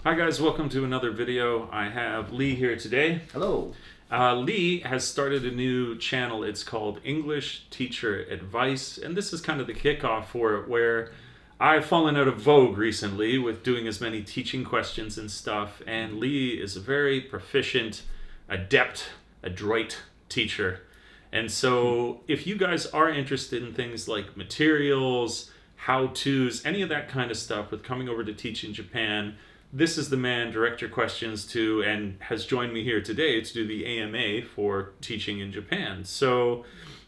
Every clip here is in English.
Hi guys, welcome to another video. I have Lee here today. Hello. Lee has started a new channel. It's called English Teacher Advice, and this is kind of the kickoff for it, where I've fallen out of vogue recently with doing as many teaching questions and stuff, and Lee is a very proficient, adept, adroit teacher. And so if you guys are interested in things like materials, how-tos, any of that kind of stuff with coming over to teach in Japan, this is the man direct your questions to, and has joined me here today to do the AMA for teaching in Japan. So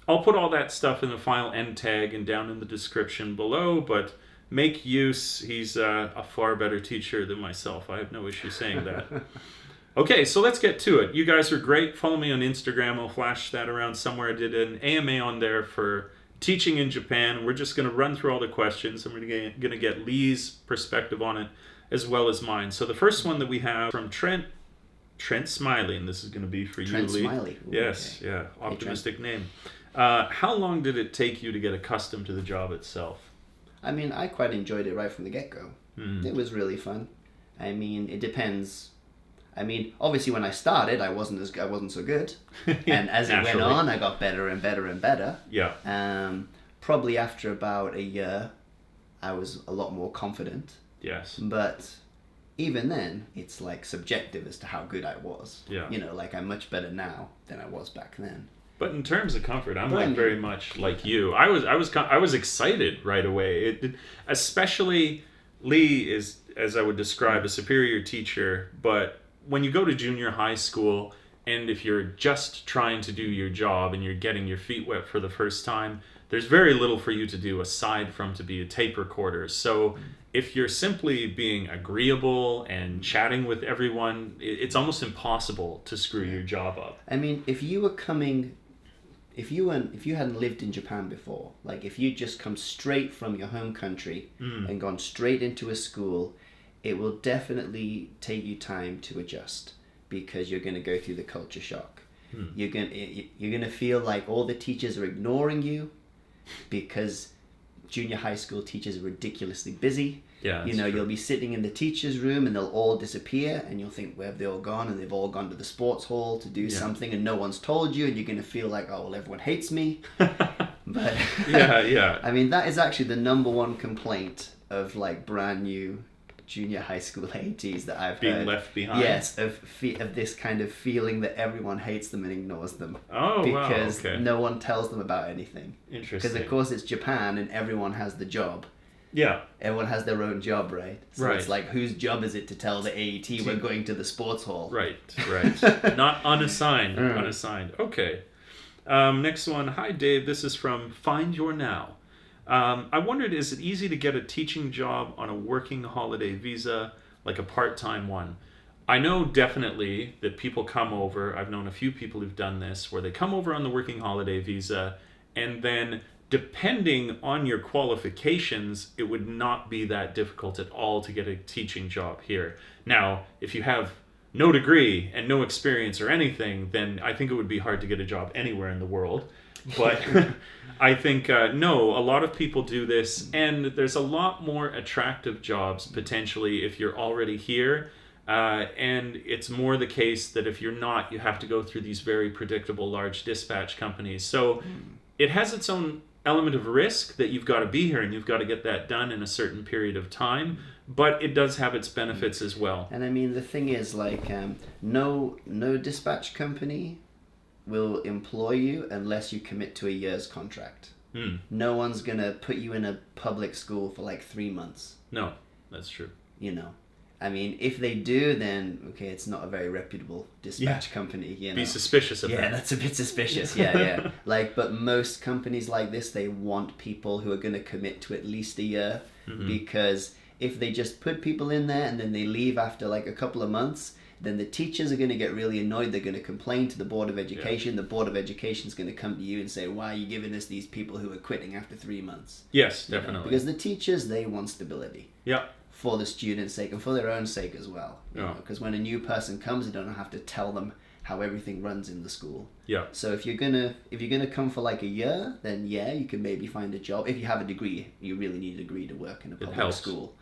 I'll put all that stuff in the file end tag and down in the description below, but make use. He's a far better teacher than myself. I have no issue saying that. Okay, so let's get to it. You guys are great. Follow me on Instagram. I'll flash that around somewhere. I did an AMA on there for teaching in Japan. We're just going to run through all the questions, and we're going to get Lee's perspective on it as well as mine. So the first one that we have from Trent Smiley, and this is going to be for you, Trent Lee. Smiley. Ooh, yes, okay. yeah, optimistic name. How long did it take you to get accustomed to the job itself? I mean, I quite enjoyed it right from the get-go. It was really fun. I mean, it depends. I mean, obviously when I started, I wasn't so good, and as it went on, I got better and better and better. Yeah. Probably after about a year, I was a lot more confident. Yes. But even then, it's like subjective as to how good I was. Yeah. You know, like I'm much better now than I was back then. But in terms of comfort, I'm like very much like you. I was excited right away. Especially Lee is, as I would describe, a superior teacher. But when you go to junior high school, and if you're just trying to do your job and you're getting your feet wet for the first time, there's very little for you to do aside from to be a tape recorder. So if you're simply being agreeable and chatting with everyone, it's almost impossible to screw your job up. I mean, if you hadn't lived in Japan before, like if you just come straight from your home country and gone straight into a school, it will definitely take you time to adjust because you're going to go through the culture shock. You're going to feel like all the teachers are ignoring you because junior high school teachers are ridiculously busy. Yeah, you know, you'll be sitting in the teacher's room and they'll all disappear and you'll think, where have they all gone? And they've all gone to the sports hall to do something and no one's told you, and you're going to feel like, oh, well, everyone hates me. But yeah. I mean, that is actually the number one complaint of like brand new junior high school ATs that I've being heard. left behind. Yes, of this kind of feeling that everyone hates them and ignores them. Oh, because wow, okay. no one tells them about anything. Interesting. Because of course it's Japan and everyone has the job. Yeah. Everyone has their own job, right? So right. It's like, whose job is it to tell the AET we're going to the sports hall? Right. Not unassigned. Unassigned. Okay. Next one. Hi, Dave. This is from Find Your Now. I wondered, is it easy to get a teaching job on a working holiday visa, like a part-time one? I know definitely that people come over. I've known a few people who've done this, where they come over on the working holiday visa, and then depending on your qualifications, it would not be that difficult at all to get a teaching job here. Now, if you have no degree and no experience or anything, then I think it would be hard to get a job anywhere in the world. But I think, no, a lot of people do this, and there's a lot more attractive jobs potentially if you're already here. And it's more the case that if you're not, you have to go through these very predictable large dispatch companies. So it has its own element of risk that you've got to be here and you've got to get that done in a certain period of time, but it does have its benefits as well. And I mean, the thing is, like, no dispatch company will employ you unless you commit to a year's contract. No one's gonna put you in a public school for like 3 months. No, that's true. You know, I mean, if they do, then okay, it's not a very reputable dispatch company. You know, be suspicious of that. Yeah, that's a bit suspicious. Yeah. Like, but most companies like this, they want people who are going to commit to at least a year, because if they just put people in there and then they leave after like a couple of months, then the teachers are going to get really annoyed. They're going to complain to the Board of Education. The Board of Education is going to come to you and say, why are you giving us these people who are quitting after 3 months? Yes, definitely. You know, because the teachers, they want stability. Yeah. For the students' sake and for their own sake as well. Because when a new person comes, you don't have to tell them how everything runs in the school. Yeah. So if you're gonna come for like a year, then yeah, you can maybe find a job. If you have a degree, you really need a degree to work in a public school.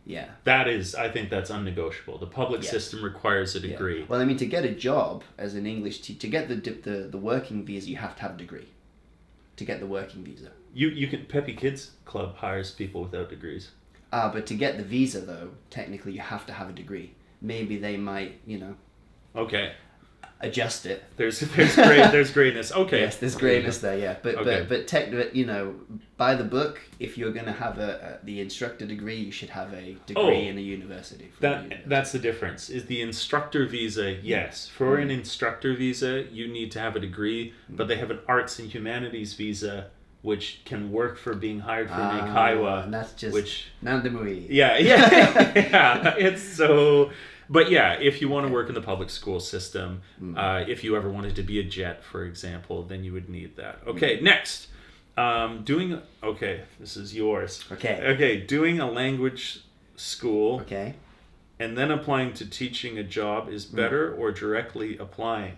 Yeah. I think that's unnegotiable. The public system requires a degree. Yeah. Well, I mean, to get a job as an English teacher, to get the working visa, you have to have a degree. To get the working visa. You can Peppy Kids Club hires people without degrees. But to get the visa, though, technically you have to have a degree. Maybe they might, Okay. adjust it. There's greatness. Okay. Yes, there's greatness there. Yeah, but Okay. by the book, if you're going to have the instructor degree, you should have a degree in a university. That's the difference. Is the instructor visa? Yes, for an instructor visa, you need to have a degree, but they have an arts and humanities visa, which can work for being hired for an eikaiwa. And that's just Nandamui. Yeah. It's so. But yeah, if you want to work in the public school system, if you ever wanted to be a jet, for example, then you would need that. Okay, next. This is yours. Okay, doing a language school. Okay. And then applying to teaching a job is better or directly applying?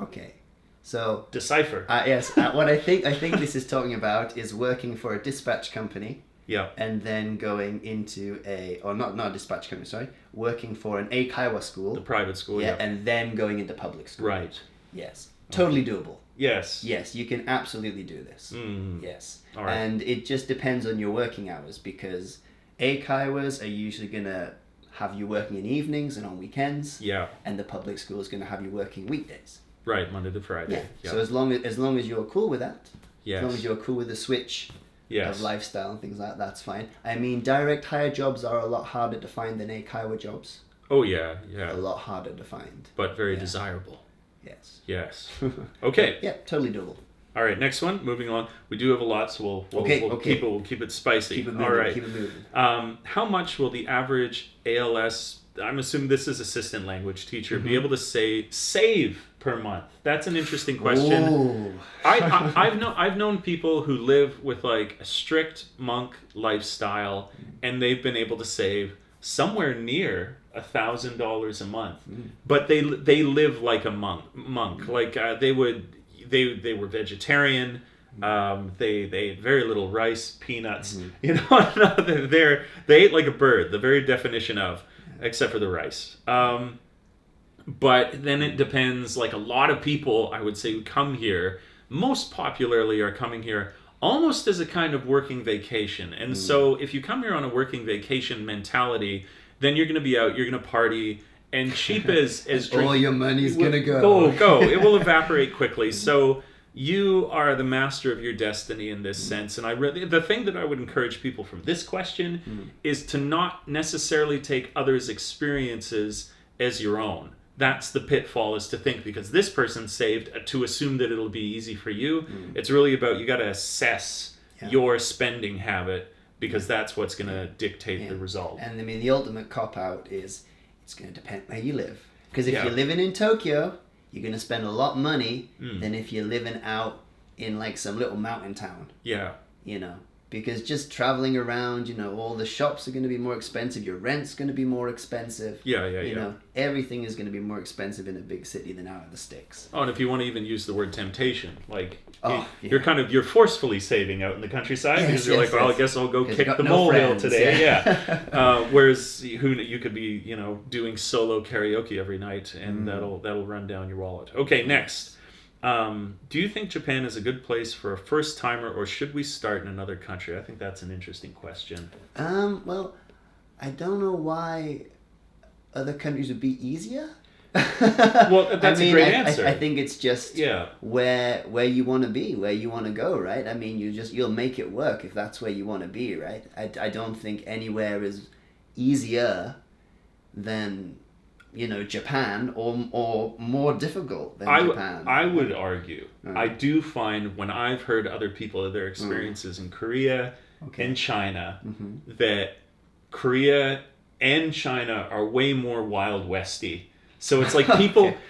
Okay. So decipher. Yes, what I think this is talking about is working for a dispatch company. Yeah. And then going into not a dispatch company, sorry, working for an eikaiwa school. The private school, yeah. And then going into public school. Right. Yes. Totally doable. Yes. Yes, you can absolutely do this. Yes. All right. And it just depends on your working hours, because eikaiwas are usually going to have you working in evenings and on weekends. Yeah. And the public school is going to have you working weekdays. Right, Monday to Friday. Yeah. Yep. So as long as you're cool with that, yes. As long as you're cool with the switch of lifestyle and things like that, that's fine. I mean, direct hire jobs are a lot harder to find than eikaiwa jobs. Oh yeah. A lot harder to find. But very desirable. Yes. Yes. Okay. Yeah, totally doable. All right, next one. Moving along. We do have a lot, so we'll keep it spicy. Keep it moving. All right. Keep it moving. How much will the average ALS? I'm assuming this is assistant language teacher be able to save per month? That's an interesting question. I've known people who live with like a strict monk lifestyle, and they've been able to save somewhere near $1,000 a month, but they live like a monk. Like they were vegetarian. They ate very little rice, peanuts. They ate like a bird. The very definition of. Except for the rice. But then it depends, like a lot of people, I would say, who come here, most popularly are coming here almost as a kind of working vacation. And so if you come here on a working vacation mentality, then you're going to be out, you're going to party, and cheap as drink, all your money's going to go. Go. It will evaporate quickly. So you are the master of your destiny in this sense. And the thing that I would encourage people from this question is to not necessarily take others' experiences as your own. That's the pitfall, is to think because this person saved, to assume that it'll be easy for you. It's really about, you got to assess your spending habit, because that's what's going to dictate the result. And I mean, the ultimate cop-out is it's going to depend where you live. Because if you're living in Tokyo, you're going to spend a lot of money than if you're living out in like some little mountain town. Yeah. Because just traveling around, all the shops are going to be more expensive. Your rent's going to be more expensive. Yeah. Everything is going to be more expensive in a big city than out of the sticks. Oh, and if you want to even use the word temptation, like you're forcefully saving out in the countryside, because you're like, well, I guess I'll go kick the molehill today. Yeah. Whereas you could be, doing solo karaoke every night, and that'll run down your wallet. Okay, next. Do you think Japan is a good place for a first timer, or should we start in another country? I think that's an interesting question. Well, I don't know why other countries would be easier. Well, that's a great answer. I think it's just where you want to be, where you want to go, right? I mean, you'll make it work if that's where you want to be, right? I don't think anywhere is easier than Japan, or more difficult than Japan. I would argue. I do find, when I've heard other people of their experiences in Korea and China, that Korea and China are way more Wild Westy. So it's like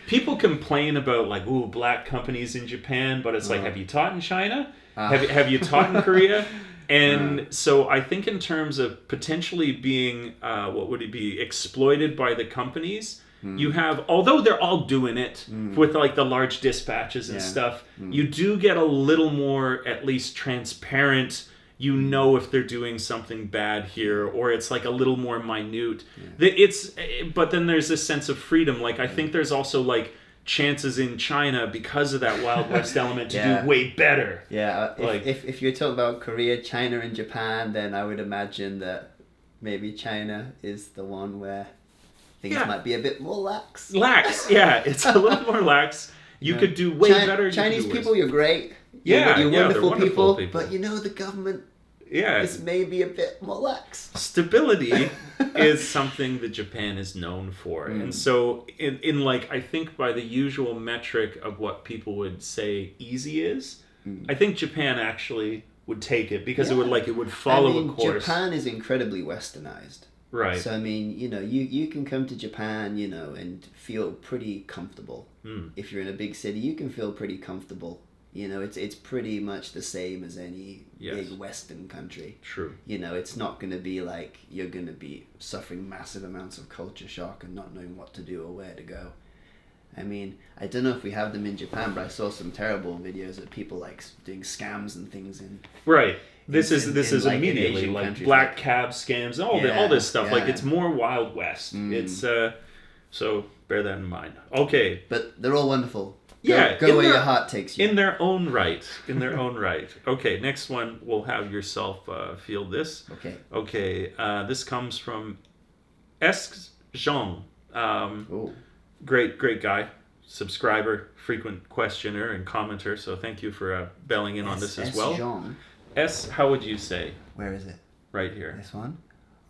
people complain about like, ooh, black companies in Japan, but it's like, have you taught in China? Have you taught in Korea? And so I think in terms of potentially being, exploited by the companies, you have, although they're all doing it with like the large dispatches and stuff, you do get a little more, at least transparent, you know if they're doing something bad here, or it's like a little more minute. It's but then there's this sense of freedom. Like I think there's also like chances in China because of that Wild West element to do way better. Yeah, like if you're talking about Korea, China, and Japan, then I would imagine that maybe China is the one where things might be a bit more lax. Yeah, it's a little more lax. You could do way better. Chinese people, you're great. Yeah, you're wonderful, wonderful people. But the government Yeah. is maybe a bit more lax. Stability is something that Japan is known for. And so in like, I think by the usual metric of what people would say easy is, I think Japan actually would take it because it would follow a course. Japan is incredibly westernized. Right. So, I mean, you can come to Japan, and feel pretty comfortable. If you're in a big city, you can feel pretty comfortable. It's pretty much the same as any big Western country. True. It's not going to be like you're going to be suffering massive amounts of culture shock and not knowing what to do or where to go. I mean, I don't know if we have them in Japan, but I saw some terrible videos of people like doing scams and things in. Right. This is like immediately Asian like countries, black cab scams and all this stuff. Like Yeah. it's more Wild West. It's so bear that in mind. Okay. But they're all wonderful. Yeah, Go where your heart takes you. In their own right. In their own right. Okay, next one, we'll have yourself field this. Okay. Okay, this comes from S. Zhang. Oh. Great guy. Subscriber, frequent questioner, and commenter. So thank you for belling in on this as well. Jean. S, how would you say? Where is it? Right here. This one?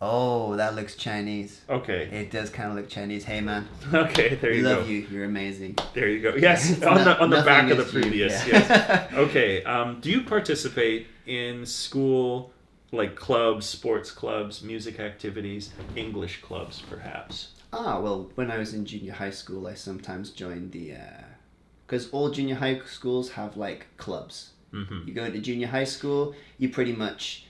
Oh, that looks Chinese. Okay. It does kind of look Chinese. Hey, man. Okay, there you We go. love you. You're amazing. There you go. Yes, It's on the back of the nothing previous. against you, yeah. Yes. Okay. Do you participate in school, like clubs, sports clubs, music activities, English clubs, perhaps? Well, when I was in junior high school, I sometimes joined the... Because all junior high schools have, like, clubs. Mm-hmm. You go into junior high school, you pretty much...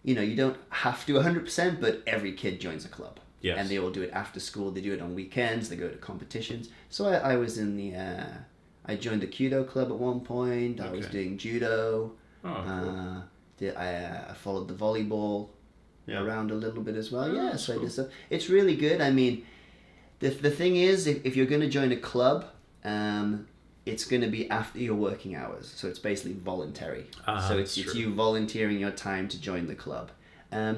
you don't have to 100%, but every kid joins a club. Yes. And they all do it after school. They do it on weekends. They go to competitions. So I was in the... I joined the Kudo club at one point. I was doing judo. Oh, cool. I followed the volleyball around a little bit as well. Oh, So cool. I did stuff. It's really good. I mean, the thing is, if you're going to join a club, it's going to be after your working hours. So it's basically voluntary. So it's you volunteering your time to join the club.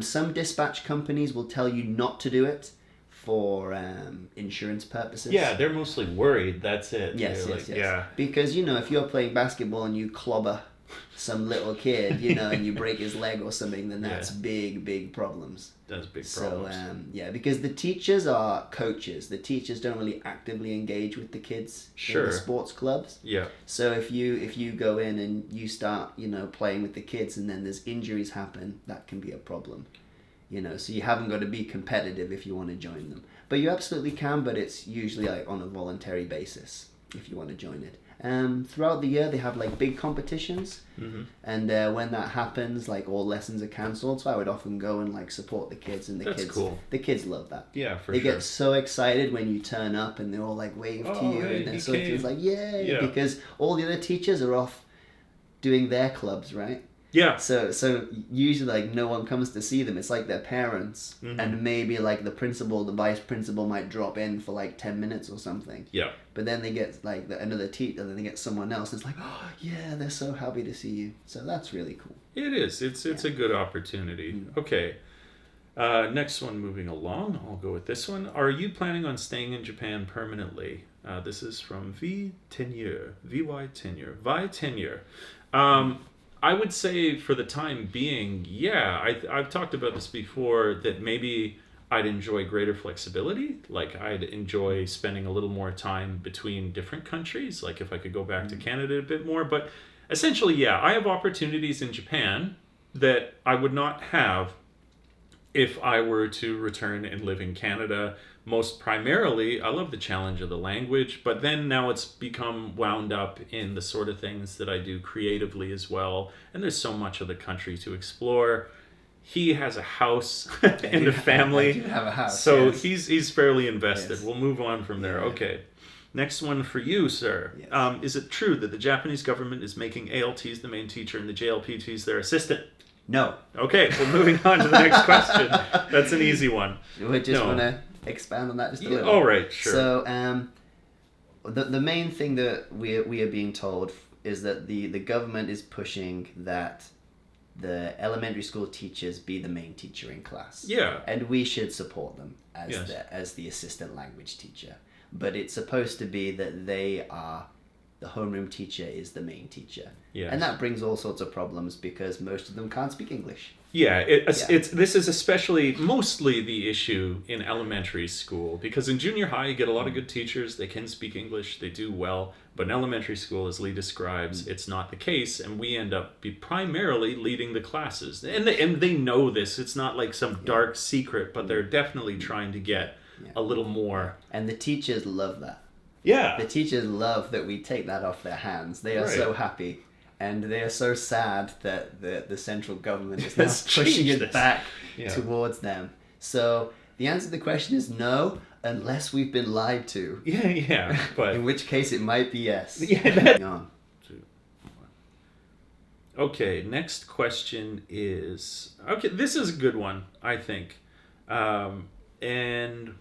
Some dispatch companies will tell you not to do it for insurance purposes. Yeah, they're mostly worried. That's it. Yes, They're yes. Yeah. Because, if you're playing basketball and you clobber some little kid, and you break his leg or something, then that's big problems. That's big problems. So, because the teachers are coaches. The teachers don't really actively engage with the kids in the sports clubs. Yeah. So if you go in and you start, playing with the kids and then there's injuries happen, that can be a problem. So you haven't got to be competitive if you want to join them. But you absolutely can, but it's usually like on a voluntary basis if you want to join it. Throughout the year they have like big competitions, and when that happens, like all lessons are cancelled. So I would often go and like support the kids, and the kids love that. Yeah, for they sure. get so excited when you turn up, and they all like wave to you, hey, and then he so it came. feels like yay, because all the other teachers are off doing their clubs, right? Yeah. So usually like no one comes to see them. It's like their parents, and maybe like the principal, the vice principal might drop in for like 10 minutes or something. Yeah. But then they get like another teacher, and then they get someone else. And it's like, oh yeah, they're so happy to see you. So that's really cool. It is. It's a good opportunity. Okay. Next one, moving along. I'll go with this one. Are you planning on staying in Japan permanently? This is from V Tenure. VY Tenure. Vi Tenure. I would say for the time being, I've talked about this before, that maybe I'd enjoy greater flexibility. Like I'd enjoy spending a little more time between different countries. Like if I could go back to Canada a bit more. But essentially, I have opportunities in Japan that I would not have if I were to return and live in Canada. Most primarily, I love the challenge of the language, but then now it's become wound up in the sort of things that I do creatively as well. And there's so much of the country to explore. He has a house and a family. I do have a house. So yes. he's fairly invested. Yes. We'll move on from there. Yeah. Okay. Next one for you, sir. Yes. Is it true that the Japanese government is making ALTs the main teacher and the JLPTs their assistant? No. Okay, well, moving on to the next question. That's an easy one. We just No. want to expand on that just a little. All right, sure. So, the main thing that we are being told is that the government is pushing that the elementary school teachers be the main teacher in class. Yeah. And we should support them as Yes. as the assistant language teacher. But it's supposed to be that the homeroom teacher is the main teacher. Yes. And that brings all sorts of problems because most of them can't speak English. Yeah, this is mostly the issue in elementary school, because in junior high you get a lot of good teachers. They can speak English, they do well, but in elementary school, as Lee describes, it's not the case, and we end up primarily leading the classes. And they know this. It's not like some dark secret, but they're definitely trying to get a little more. And the teachers love that. Yeah. The teachers love that we take that off their hands. They are so happy. And they are so sad that the central government is now pushing it back towards them. So the answer to the question is no, unless we've been lied to. Yeah, but... In which case it might be yes. Yeah, Okay, next question is... Okay, this is a good one, I think. And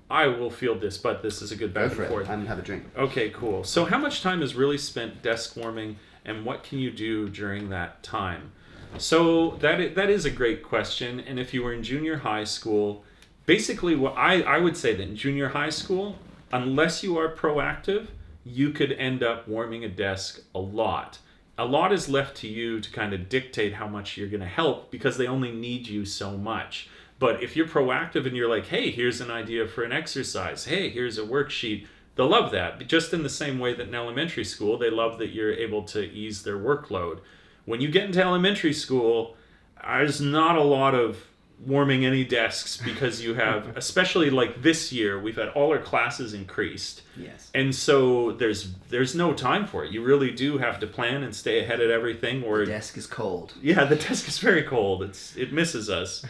I will field this, but this is a good back and forth. I'm going to have a drink. Okay, cool. So how much time is really spent desk warming, and what can you do during that time? So that is a great question. And if you were in junior high school, basically what I would say that in junior high school, unless you are proactive, you could end up warming a desk a lot. A lot is left to you to kind of dictate how much you're going to help, because they only need you so much. But if you're proactive and you're like, hey, here's an idea for an exercise. Hey, here's a worksheet. They'll love that. Just in the same way that in elementary school, they love that you're able to ease their workload. When you get into elementary school, there's not a lot of warming any desks, because you have, especially like this year, we've had all our classes increased. Yes. And so there's no time for it. You really do have to plan and stay ahead of everything. Or the desk is cold. Yeah, the desk is very cold. It misses us.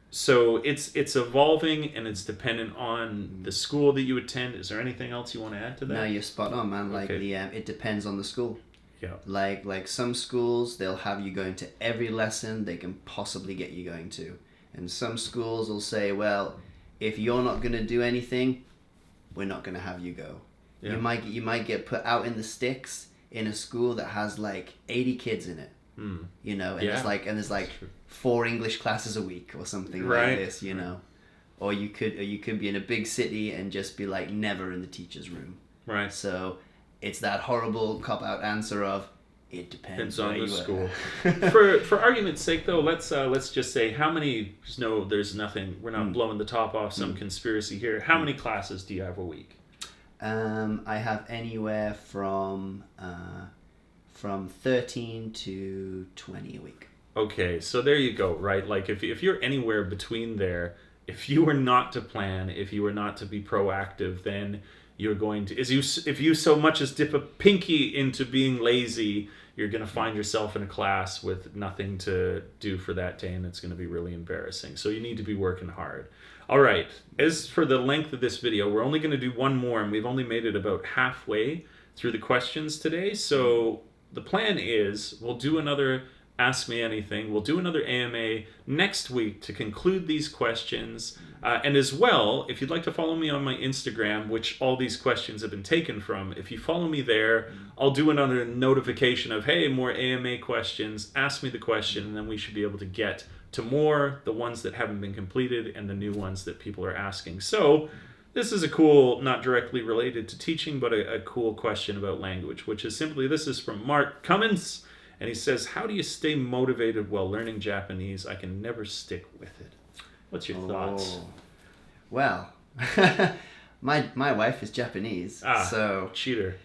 So it's evolving, and it's dependent on the school that you attend. Is there anything else you want to add to that? No, you're spot on, man. Like Okay. it depends on the school. Yeah. Like some schools, they'll have you going to every lesson they can possibly get you going to. And some schools will say, well, if you're not going to do anything, we're not going to have you go. Yeah. You might get put out in the sticks in a school that has like 80 kids in it. You know, and there's like 4 English classes a week or something like this, you know. Or you could be in a big city and just be like never in the teacher's room. Right. So it's that horrible cop-out answer of it depends on where the you school. are. For argument's sake, though, let's just say how many. No, there's nothing. We're not blowing the top off some conspiracy here. How many classes do you have a week? I have anywhere from 13 to 20 a week. Okay, so there you go. Right, like if you're anywhere between there, if you were not to plan, if you were not to be proactive, then you're going to, if you so much as dip a pinky into being lazy, you're going to find yourself in a class with nothing to do for that day, and it's going to be really embarrassing. So you need to be working hard. All right, as for the length of this video, we're only going to do one more, and we've only made it about halfway through the questions today. So the plan is we'll do another Ask Me Anything. We'll do another AMA next week to conclude these questions. And as well, if you'd like to follow me on my Instagram, which all these questions have been taken from, if you follow me there, I'll do another notification of, hey, more AMA questions, ask me the question, and then we should be able to get to more, the ones that haven't been completed and the new ones that people are asking. So this is a cool, not directly related to teaching, but a cool question about language, which is simply, this is from Mark Cummins. And he says, how do you stay motivated while learning Japanese? I can never stick with it. What's your thoughts? Well, my wife is Japanese, so cheater.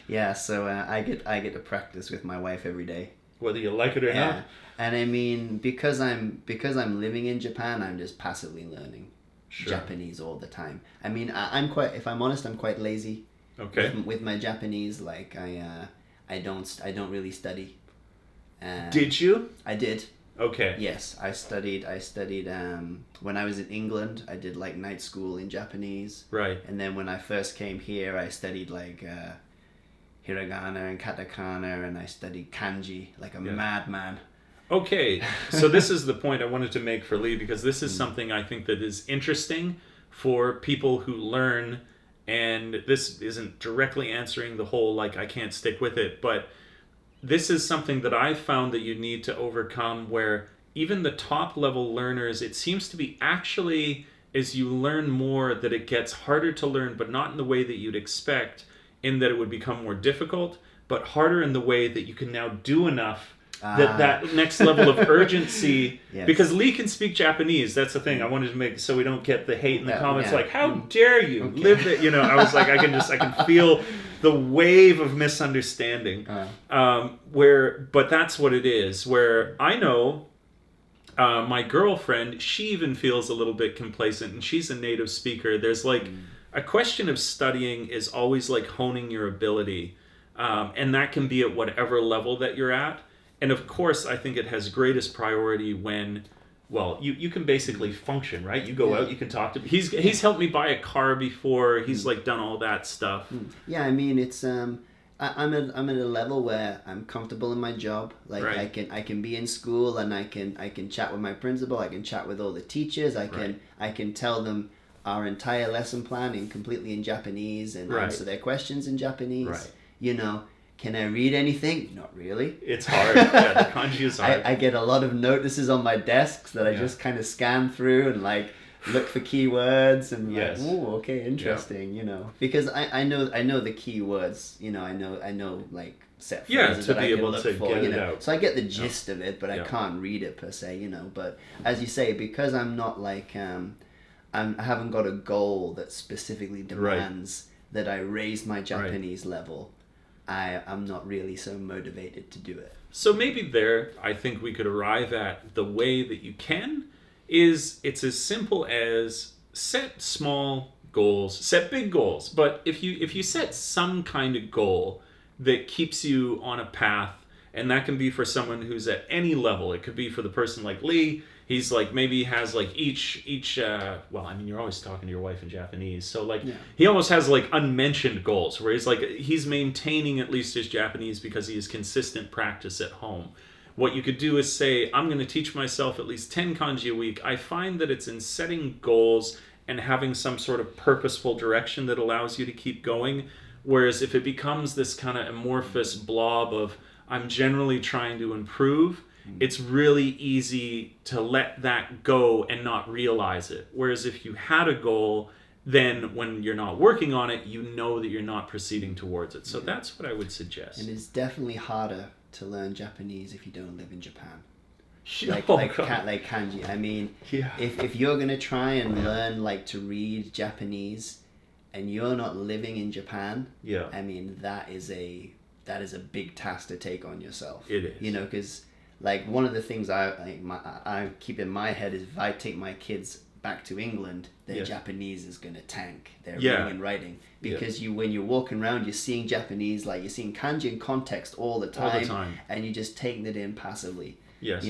Yeah, so I get to practice with my wife every day, whether you like it or not. And I mean, because I'm living in Japan, I'm just passively learning Japanese all the time. I mean, I'm quite, if I'm honest, I'm quite lazy. Okay. With my Japanese, like I don't really study. Did you? I did. Okay. Yes, I studied when I was in England, I did like night school in Japanese. Right. And then when I first came here, I studied like hiragana and katakana, and I studied kanji like a madman. Okay, so this is the point I wanted to make for Lee, because this is something I think that is interesting for people who learn, and this isn't directly answering the whole, like, I can't stick with it, but this is something that I've found that you need to overcome, where even the top level learners, it seems to be actually, as you learn more, that it gets harder to learn, but not in the way that you'd expect, in that it would become more difficult, but harder in the way that you can now do enough that next level of urgency. Yes. Because Lee can speak Japanese. That's the thing I wanted to make, so we don't get the hate in the comments like, how dare you live it, I was like, I can feel the wave of misunderstanding, but that's what it is, where I know my girlfriend, she even feels a little bit complacent, and she's a native speaker. There's like a question of studying is always like honing your ability, and that can be at whatever level that you're at. And of course, I think it has greatest priority when, well, you can basically function, right? You go out, you can talk to. He's helped me buy a car before. He's like done all that stuff. Yeah, I mean, it's I'm at a level where I'm comfortable in my job. Like Right. I can be in school, and I can chat with my principal. I can chat with all the teachers. I can tell them our entire lesson plan completely in Japanese, and answer their questions in Japanese. Right. Can I read anything? Not really. It's hard. Yeah, the kanji is hard. I get a lot of notices on my desks that I just kind of scan through and like look for keywords and Yes. like, oh, okay, interesting, because I know the keywords, I know like set phrases to that be I can able look to for, get it out. So I get the gist of it, but I can't read it per se, But as you say, because I'm not like I haven't got a goal that specifically demands that I raise my Japanese level. I'm not really so motivated to do it. So maybe there, I think we could arrive at the way that you can is it's as simple as set small goals, set big goals. But if you set some kind of goal that keeps you on a path, and that can be for someone who's at any level. It could be for the person like Lee. He's like, maybe has like each well, I mean, you're always talking to your wife in Japanese, so like he almost has like unmentioned goals where he's maintaining at least his Japanese because he has consistent practice at home. What you could do is say, I'm going to teach myself at least 10 kanji a week. I find that it's in setting goals and having some sort of purposeful direction that allows you to keep going. Whereas if it becomes this kind of amorphous blob of, I'm generally trying to improve, it's really easy to let that go and not realize it. Whereas if you had a goal, then when you're not working on it, you know that you're not proceeding towards it. So that's what I would suggest. And it's definitely harder to learn Japanese if you don't live in Japan. Like kanji. I mean, if you're going to try and learn like to read Japanese and you're not living in Japan, I mean, that is a big task to take on yourself. It is. Because like one of the things I keep in my head is if I take my kids back to England, their Japanese is going to tank their reading and writing, because when you're walking around, you're seeing Japanese, like you're seeing kanji in context all the time, and you're just taking it in passively. Yes.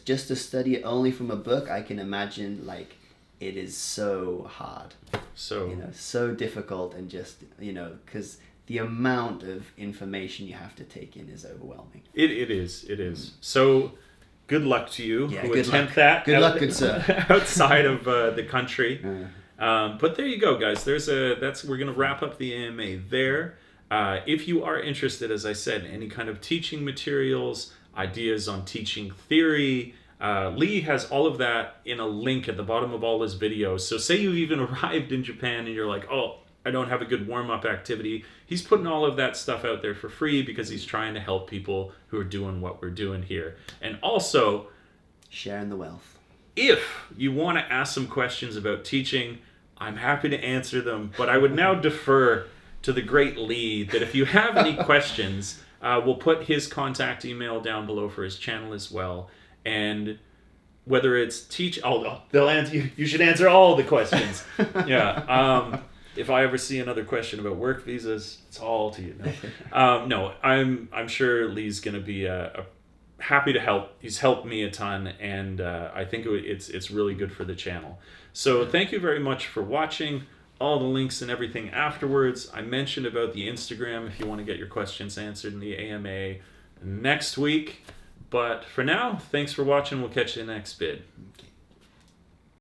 Just to study it only from a book, I can imagine like it is so hard, so difficult, and just because the amount of information you have to take in is overwhelming. It is. So good luck to you who attempt that. Good luck, good sir. Outside of the country. But there you go, guys. We're going to wrap up the AMA there. If you are interested, as I said, in any kind of teaching materials, ideas on teaching theory, Lee has all of that in a link at the bottom of all his videos. So say you've even arrived in Japan and you're like, oh, I don't have a good warm-up activity. He's putting all of that stuff out there for free because he's trying to help people who are doing what we're doing here. And also, sharing the wealth. If you want to ask some questions about teaching, I'm happy to answer them. But I would now defer to the great Lee that if you have any questions, we'll put his contact email down below for his channel as well. And whether it's they'll answer. You should answer all the questions. If I ever see another question about work visas, it's all to you. No, I'm sure Lee's going to be happy to help. He's helped me a ton, and I think it's really good for the channel. So thank you very much for watching. All the links and everything afterwards. I mentioned about the Instagram if you want to get your questions answered in the AMA next week. But for now, thanks for watching. We'll catch you in the next vid. Okay.